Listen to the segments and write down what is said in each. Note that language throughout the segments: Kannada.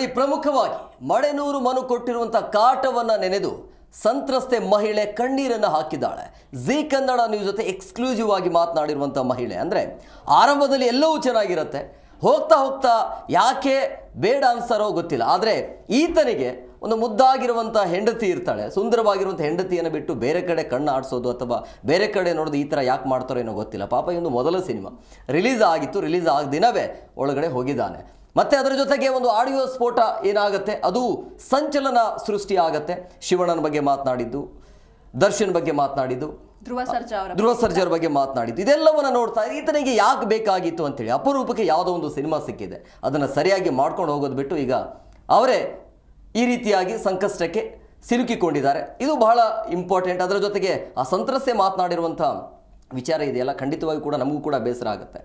ನೋಡಿ, ಪ್ರಮುಖವಾಗಿ ಮಳೆನೂರು ಮನು ಕೊಟ್ಟಿರುವಂಥ ಕಾಟವನ್ನು ನೆನೆದು ಸಂತ್ರಸ್ತೆ ಮಹಿಳೆ ಕಣ್ಣೀರನ್ನು ಹಾಕಿದ್ದಾಳೆ. ಜೀ ಕನ್ನಡ ನ್ಯೂಸ್ ಜೊತೆ ಎಕ್ಸ್ಕ್ಲೂಸಿವ್ ಆಗಿ ಮಾತನಾಡಿರುವಂಥ ಮಹಿಳೆ. ಅಂದರೆ ಆರಂಭದಲ್ಲಿ ಎಲ್ಲವೂ ಚೆನ್ನಾಗಿರುತ್ತೆ, ಹೋಗ್ತಾ ಹೋಗ್ತಾ ಯಾಕೆ ಬೇಡ ಅನ್ಸಾರೋ ಗೊತ್ತಿಲ್ಲ. ಆದರೆ ಈತನಿಗೆ ಒಂದು ಮುದ್ದಾಗಿರುವಂಥ ಹೆಂಡತಿ ಇರ್ತಾಳೆ, ಸುಂದರವಾಗಿರುವಂಥ ಹೆಂಡತಿಯನ್ನು ಬಿಟ್ಟು ಬೇರೆ ಕಡೆ ಕಣ್ಣು ಆಡಿಸೋದು ಅಥವಾ ಬೇರೆ ಕಡೆ ನೋಡೋದು ಈ ಥರ ಯಾಕೆ ಮಾಡ್ತಾರೋ ಏನೋ ಗೊತ್ತಿಲ್ಲ. ಪಾಪ ಒಂದು ಮೊದಲ ಸಿನಿಮಾ ರಿಲೀಸ್ ಆಗಿತ್ತು, ರಿಲೀಸ್ ಆದ ದಿನವೇ ಒಳಗಡೆ ಹೋಗಿದ್ದಾನೆ. ಮತ್ತು ಅದರ ಜೊತೆಗೆ ಒಂದು ಆಡಿಯೋ ಸ್ಫೋಟ ಏನಾಗುತ್ತೆ, ಅದು ಸಂಚಲನ ಸೃಷ್ಟಿ ಆಗುತ್ತೆ. ಶಿವಣ್ಣನ ಬಗ್ಗೆ ಮಾತನಾಡಿದ್ದು, ದರ್ಶನ್ ಬಗ್ಗೆ ಮಾತನಾಡಿದ್ದು, ಧ್ರುವ ಸರ್ಜಾ ಅವರ ಬಗ್ಗೆ ಮಾತನಾಡಿದ್ದು, ಇದೆಲ್ಲವನ್ನ ನೋಡ್ತಾ ಈತನಿಗೆ ಯಾಕೆ ಬೇಕಾಗಿತ್ತು ಅಂತೇಳಿ ಅಪರೂಪಕ್ಕೆ ಯಾವುದೋ ಒಂದು ಸಿನಿಮಾ ಸಿಕ್ಕಿದೆ, ಅದನ್ನು ಸರಿಯಾಗಿ ಮಾಡ್ಕೊಂಡು ಹೋಗೋದು ಬಿಟ್ಟು ಈಗ ಅವರೇ ಈ ರೀತಿಯಾಗಿ ಸಂಕಷ್ಟಕ್ಕೆ ಸಿಲುಕಿಕೊಂಡಿದ್ದಾರೆ. ಇದು ಬಹಳ ಇಂಪಾರ್ಟೆಂಟ್. ಅದರ ಜೊತೆಗೆ ಆ ಸಂತ್ರಸ್ತೆ ಮಾತನಾಡಿರುವಂಥ ವಿಚಾರ ಇದೆಯಲ್ಲ, ಖಂಡಿತವಾಗಿ ಕೂಡ ನಮಗೂ ಕೂಡ ಬೇಸರ ಆಗುತ್ತೆ.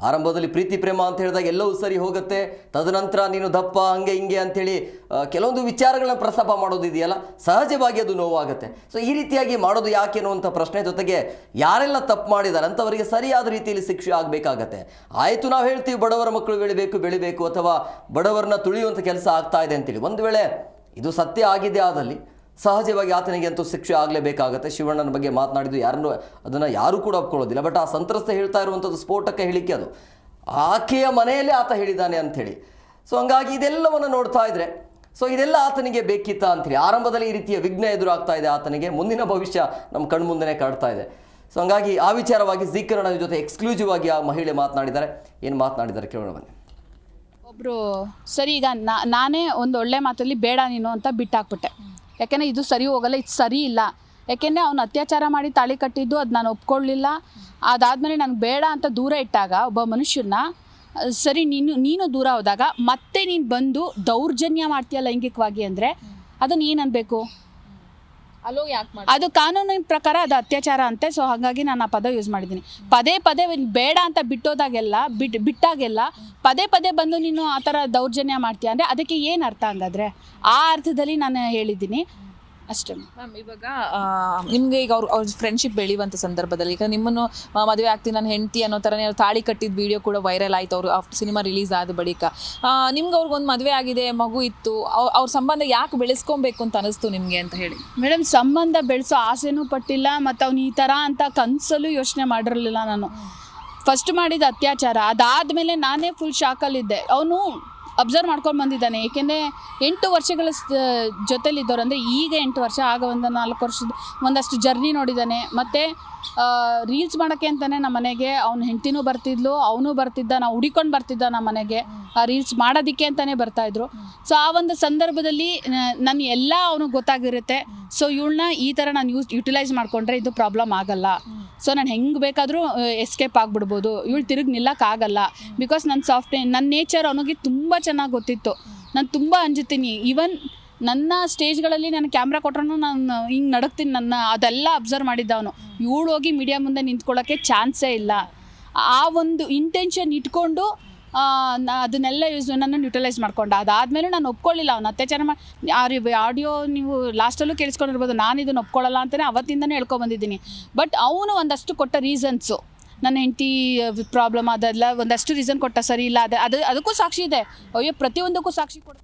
ಆರಂಭದಲ್ಲಿ ಪ್ರೀತಿ ಪ್ರೇಮ ಅಂತ ಹೇಳಿದಾಗ ಎಲ್ಲವೂ ಸರಿ ಹೋಗುತ್ತೆ, ತದನಂತರ ನೀನು ದಪ್ಪ ಹಂಗೆ ಹಿಂಗೆ ಅಂಥೇಳಿ ಕೆಲವೊಂದು ವಿಚಾರಗಳನ್ನ ಪ್ರಸ್ತಾಪ ಮಾಡೋದು ಇದೆಯಲ್ಲ, ಸಹಜವಾಗಿ ಅದು ನೋವಾಗುತ್ತೆ. ಸೊ ಈ ರೀತಿಯಾಗಿ ಮಾಡೋದು ಯಾಕೆ ಅನ್ನುವಂಥ ಪ್ರಶ್ನೆ, ಜೊತೆಗೆ ಯಾರೆಲ್ಲ ತಪ್ಪು ಮಾಡಿದ್ದಾರೆ ಅಂಥವರಿಗೆ ಸರಿಯಾದ ರೀತಿಯಲ್ಲಿ ಶಿಕ್ಷೆ ಆಗಬೇಕಾಗತ್ತೆ. ಆಯಿತು, ನಾವು ಹೇಳ್ತೀವಿ ಬಡವರ ಮಕ್ಕಳು ಬೆಳಿಬೇಕು ಅಥವಾ ಬಡವರನ್ನ ತುಳಿಯುವಂಥ ಕೆಲಸ ಆಗ್ತಾ ಇದೆ ಅಂತೇಳಿ. ಒಂದು ವೇಳೆ ಇದು ಸತ್ಯ ಆಗಿದೆ ಆದಲ್ಲಿ ಸಹಜವಾಗಿ ಆತನಿಗೆ ಅಂತೂ ಶಿಕ್ಷೆ ಆಗಲೇಬೇಕಾಗತ್ತೆ. ಶಿವಣ್ಣನ ಬಗ್ಗೆ ಮಾತನಾಡಿದ್ದು ಯಾರನ್ನು ಅದನ್ನು ಯಾರೂ ಕೂಡ ಒಪ್ಕೊಳ್ಳೋದಿಲ್ಲ. ಬಟ್ ಆ ಸಂತ್ರಸ್ತ ಹೇಳ್ತಾ ಇರುವಂಥದ್ದು ಸ್ಫೋಟಕ ಹೇಳಿಕೆ, ಅದು ಆಕೆಯ ಮನೆಯಲ್ಲೇ ಆತ ಹೇಳಿದ್ದಾನೆ ಅಂಥೇಳಿ. ಸೊ ಹಂಗಾಗಿ ಇದೆಲ್ಲವನ್ನು ನೋಡ್ತಾ ಇದ್ರೆ ಇದೆಲ್ಲ ಆತನಿಗೆ ಬೇಕಿತ್ತ ಅಂಥೇಳಿ ಆರಂಭದಲ್ಲಿ ಈ ರೀತಿಯ ವಿಘ್ನ ಎದುರಾಗ್ತಾ ಇದೆ ಆತನಿಗೆ, ಮುಂದಿನ ಭವಿಷ್ಯ ನಮ್ಮ ಕಣ್ಮುಂದೆನೇ ಕಾಡ್ತಾ ಇದೆ. ಸೊ ಹಂಗಾಗಿ ಆ ವಿಚಾರವಾಗಿ ಜೀ ಕನ್ನಡ ಜೊತೆ ಎಕ್ಸ್ಕ್ಲೂಸಿವ್ ಆಗಿ ಆ ಮಹಿಳೆ ಮಾತನಾಡಿದ್ದಾರೆ. ಏನು ಮಾತನಾಡಿದ್ದಾರೆ ಕೇಳೋಣ ಬನ್ನಿ. ಒಬ್ಬರು ಸರಿ, ಈಗ ನಾನೇ ಒಂದು ಒಳ್ಳೆ ಮಾತಲ್ಲಿ ಬೇಡ ನೀನು ಅಂತ ಬಿಟ್ಟಾಕ್ಬಿಟ್ಟೆ. ಯಾಕೆಂದರೆ ಇದು ಸರಿ ಹೋಗಲ್ಲ, ಇದು ಸರಿ ಇಲ್ಲ. ಯಾಕೆಂದರೆ ಅವ್ನು ಅತ್ಯಾಚಾರ ಮಾಡಿ ತಾಳಿ ಕಟ್ಟಿದ್ದು ಅದು ನಾನು ಒಪ್ಕೊಳ್ಳಲಿಲ್ಲ. ಅದಾದಮೇಲೆ ನನಗೆ ಬೇಡ ಅಂತ ದೂರ ಇಟ್ಟಾಗ ಒಬ್ಬ ಮನುಷ್ಯನ, ಸರಿ ನೀನು ದೂರ ಹೋದಾಗ ಮತ್ತೆ ನೀನು ಬಂದು ದೌರ್ಜನ್ಯ ಮಾಡ್ತೀಯ ಲೈಂಗಿಕವಾಗಿ ಅಂದರೆ ಅದನ್ನು ಏನು ಅನ್ಬೇಕು? ಅದು ಕಾನೂನಿನ ಪ್ರಕಾರ ಅದು ಅತ್ಯಾಚಾರ ಅಂತೆ. ಸೊ ಹಾಗಾಗಿ ನಾನು ಆ ಪದ ಯೂಸ್ ಮಾಡಿದ್ದೀನಿ. ಪದೇ ಬೇಡ ಅಂತ ಬಿಟ್ಟೋದಾಗೆಲ್ಲ ಬಿಟ್ಟಾಗೆಲ್ಲ ಪದೇ ಬಂದು ನೀನು ಆ ಥರ ದೌರ್ಜನ್ಯ ಮಾಡ್ತೀಯ ಅಂದರೆ ಅದಕ್ಕೆ ಏನು ಅರ್ಥ ಹಂಗಾದ್ರೆ? ಆ ಅರ್ಥದಲ್ಲಿ ನಾನು ಹೇಳಿದ್ದೀನಿ ಅಷ್ಟೇ ಮ್ಯಾಮ್. ಇವಾಗ ನಿಮಗೆ ಈಗ ಅವ್ರ ಫ್ರೆಂಡ್ಶಿಪ್ ಬೆಳೆಯುವಂಥ ಸಂದರ್ಭದಲ್ಲಿ ಈಗ ನಿಮ್ಮನ್ನು ಮದುವೆ ಆಗ್ತೀನಿ ನನ್ನ ಹೆಂಡತಿ ಅನ್ನೋ ಥರನೇ ತಾಳಿ ಕಟ್ಟಿದ ವಿಡಿಯೋ ಕೂಡ ವೈರಲ್ ಆಯಿತು ಅವರು ಸಿನಿಮಾ ರಿಲೀಸ್ ಆದ ಬಳಿಕ. ನಿಮ್ಗೆ ಅವ್ರಿಗೊಂದು ಮದುವೆ ಆಗಿದೆ, ಮಗು ಇತ್ತು, ಅವ್ರ ಸಂಬಂಧ ಯಾಕೆ ಬೆಳೆಸ್ಕೊಬೇಕು ಅಂತ ಅನಿಸ್ತು ನಿಮಗೆ ಅಂತ ಹೇಳಿ? ಮೇಡಮ್, ಸಂಬಂಧ ಬೆಳೆಸೋ ಆಸೆನೂ ಪಟ್ಟಿಲ್ಲ, ಮತ್ತು ಅವ್ನು ಈ ಥರ ಅಂತ ಕನಸಲ್ಲೂ ಯೋಚನೆ ಮಾಡಿರಲಿಲ್ಲ ನಾನು. ಫಸ್ಟ್ ಮಾಡಿದ ಅತ್ಯಾಚಾರ, ಅದಾದಮೇಲೆ ನಾನೇ ಫುಲ್ ಶಾಕಲ್ಲಿದ್ದೆ. ಅವನು ಅಬ್ಸರ್ವ್ ಮಾಡ್ಕೊಂಡು ಬಂದಿದ್ದಾನೆ. ಏಕೆಂದರೆ 8 ವರ್ಷಗಳ ಜೊತೆಲಿದ್ದವ್ರು, ಅಂದರೆ ಈಗ 8 ವರ್ಷ, ಆಗ ಒಂದು 4 ವರ್ಷದ ಒಂದಷ್ಟು ಜರ್ನಿ ನೋಡಿದ್ದಾನೆ. ಮತ್ತು ರೀಲ್ಸ್ ಮಾಡೋಕ್ಕೆ ಅಂತಲೇ ನಮ್ಮ ಮನೆಗೆ ಅವ್ನ ಹೆಂಡ್ತಿನೂ ಬರ್ತಿದ್ಲು, ಅವನು ಬರ್ತಿದ್ದ, ನಾವು ಹುಡಿಕೊಂಡು ಬರ್ತಿದ್ದ ನಮ್ಮ ಮನೆಗೆ ಆ ರೀಲ್ಸ್ ಮಾಡೋದಕ್ಕೆ ಅಂತಲೇ ಬರ್ತಾಯಿದ್ರು. ಸೊ ಆ ಒಂದು ಸಂದರ್ಭದಲ್ಲಿ ನಾನು ಎಲ್ಲ ಅವನಿಗೆ ಗೊತ್ತಾಗಿರುತ್ತೆ. ಸೊ ಇವಳನ್ನ ಈ ಥರ ನಾನು ಯುಟಿಲೈಸ್ ಮಾಡಿಕೊಂಡ್ರೆ ಇದು ಪ್ರಾಬ್ಲಮ್ ಆಗಲ್ಲ. ಸೊ ನಾನು ಹೆಂಗೆ ಬೇಕಾದರೂ ಎಸ್ಕೇಪ್ ಆಗಿಬಿಡ್ಬೋದು, ಇವಳು ತಿರುಗಿ ನಿಲ್ಲಕ್ಕಾಗಲ್ಲ. ಬಿಕಾಸ್ ನನ್ನ ನೇಚರ್ ಅವನಿಗೆ ತುಂಬ ಚೆನ್ನಾಗಿ ಗೊತ್ತಿತ್ತು. ನಾನು ತುಂಬ ಅಂಜುತ್ತೀನಿ. ಈವನ್ ನನ್ನ ಸ್ಟೇಜ್ಗಳಲ್ಲಿ ನಾನು ಕ್ಯಾಮ್ರಾ ಕೊಟ್ರೂ ನಾನು ಹಿಂಗೆ ನಡಕ್ತೀನಿ, ಅದೆಲ್ಲ ಅಬ್ಸರ್ವ್ ಮಾಡಿದ್ದ ಅವನು. ಇವಳು ಹೋಗಿ ಮೀಡಿಯಾ ಮುಂದೆ ನಿಂತ್ಕೊಳ್ಳೋಕ್ಕೆ ಚಾನ್ಸೇ ಇಲ್ಲ. ಆ ಒಂದು ಇಂಟೆನ್ಷನ್ ಇಟ್ಕೊಂಡು ಅದನ್ನೆಲ್ಲ ನನ್ನನ್ನು ಯುಟಿಲೈಸ್ ಮಾಡ್ಕೊಂಡ. ಅದಾದಮೇಲೆ ನಾನು ಒಪ್ಕೊಳ್ಳಿಲ್ಲ. ಅವ್ನು ಅತ್ಯಾಚಾರ ಮಾಡಿ ಆಡಿಯೋ ನೀವು ಲಾಸ್ಟಲ್ಲೂ ಕೇಳಿಸ್ಕೊಂಡಿರ್ಬೋದು, ನಾನು ಇದನ್ನು ಒಪ್ಕೊಳ್ಳಲ್ಲ ಅಂತಲೇ ಅವತ್ತಿಂದನೇ ಹೇಳ್ಕೊಬಂದಿದ್ದೀನಿ. ಬಟ್ ಅವನು ಒಂದಷ್ಟು ಕೊಟ್ಟ ರೀಸನ್ಸು, ನನ್ನ ಹೆಂಡತಿ ಪ್ರಾಬ್ಲಮ್ ಅದೆಲ್ಲ ಒಂದಷ್ಟು ರೀಸನ್ ಕೊಟ್ಟ, ಸರಿ ಇಲ್ಲ, ಅದಕ್ಕೂ ಸಾಕ್ಷಿ ಇದೆ. ಅಯ್ಯೋ, ಪ್ರತಿಯೊಂದಕ್ಕೂ ಸಾಕ್ಷಿ ಕೊಡ.